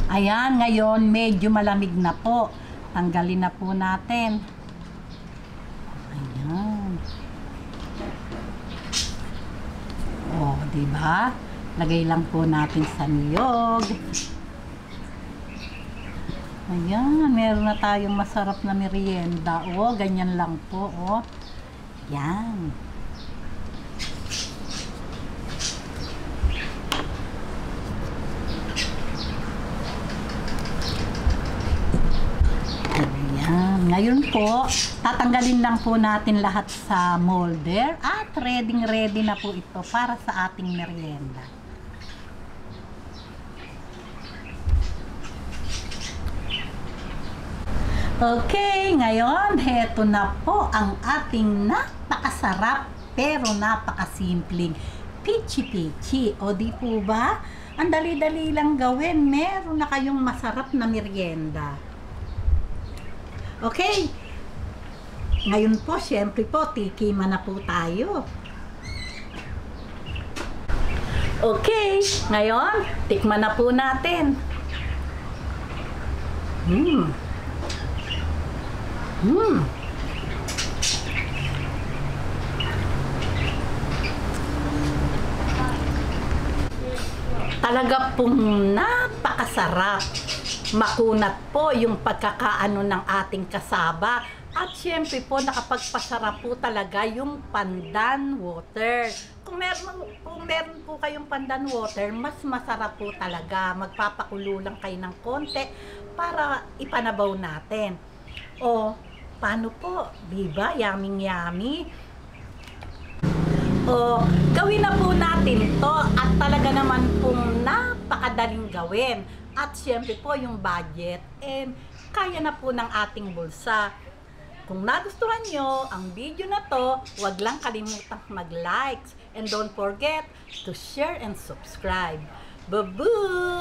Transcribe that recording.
Ayan, ngayon medyo malamig na po. Tanggalin na po natin. Ayan. Oh, di ba? Lagay lang po natin sa niyog. Ayan, meron na tayong masarap na merienda. Oh, ganyan lang po, oh. Yan. Ngayon po, tatanggalin lang po natin lahat sa molder at ready na po ito para sa ating merienda. Okay, ngayon, heto na po ang ating napakasarap pero napakasimpleng pichi-pichi. O di po ba? Ang dali-dali lang gawin, meron na kayong masarap na merienda. Okay, ngayon po, syempre po, tikiman na po tayo. Okay, ngayon, tikman na po natin. Talaga pong napakasarap. Makunat po yung pagkakaano ng ating kasaba. At syempre po, nakapagpasarap po talaga yung pandan water. Kung meron po kayong pandan water, mas masarap po talaga. Magpapakulo lang kayo ng konti para ipanabaw natin. O, paano po? Diba? Yummy. O, gawin na po natin to at talaga naman pong napakadaling gawin. At syempre po yung budget, kaya na po ng ating bulsa. Kung nagustuhan nyo ang video na to, huwag lang kalimutang mag-like. And don't forget to share and subscribe. Bye-bye!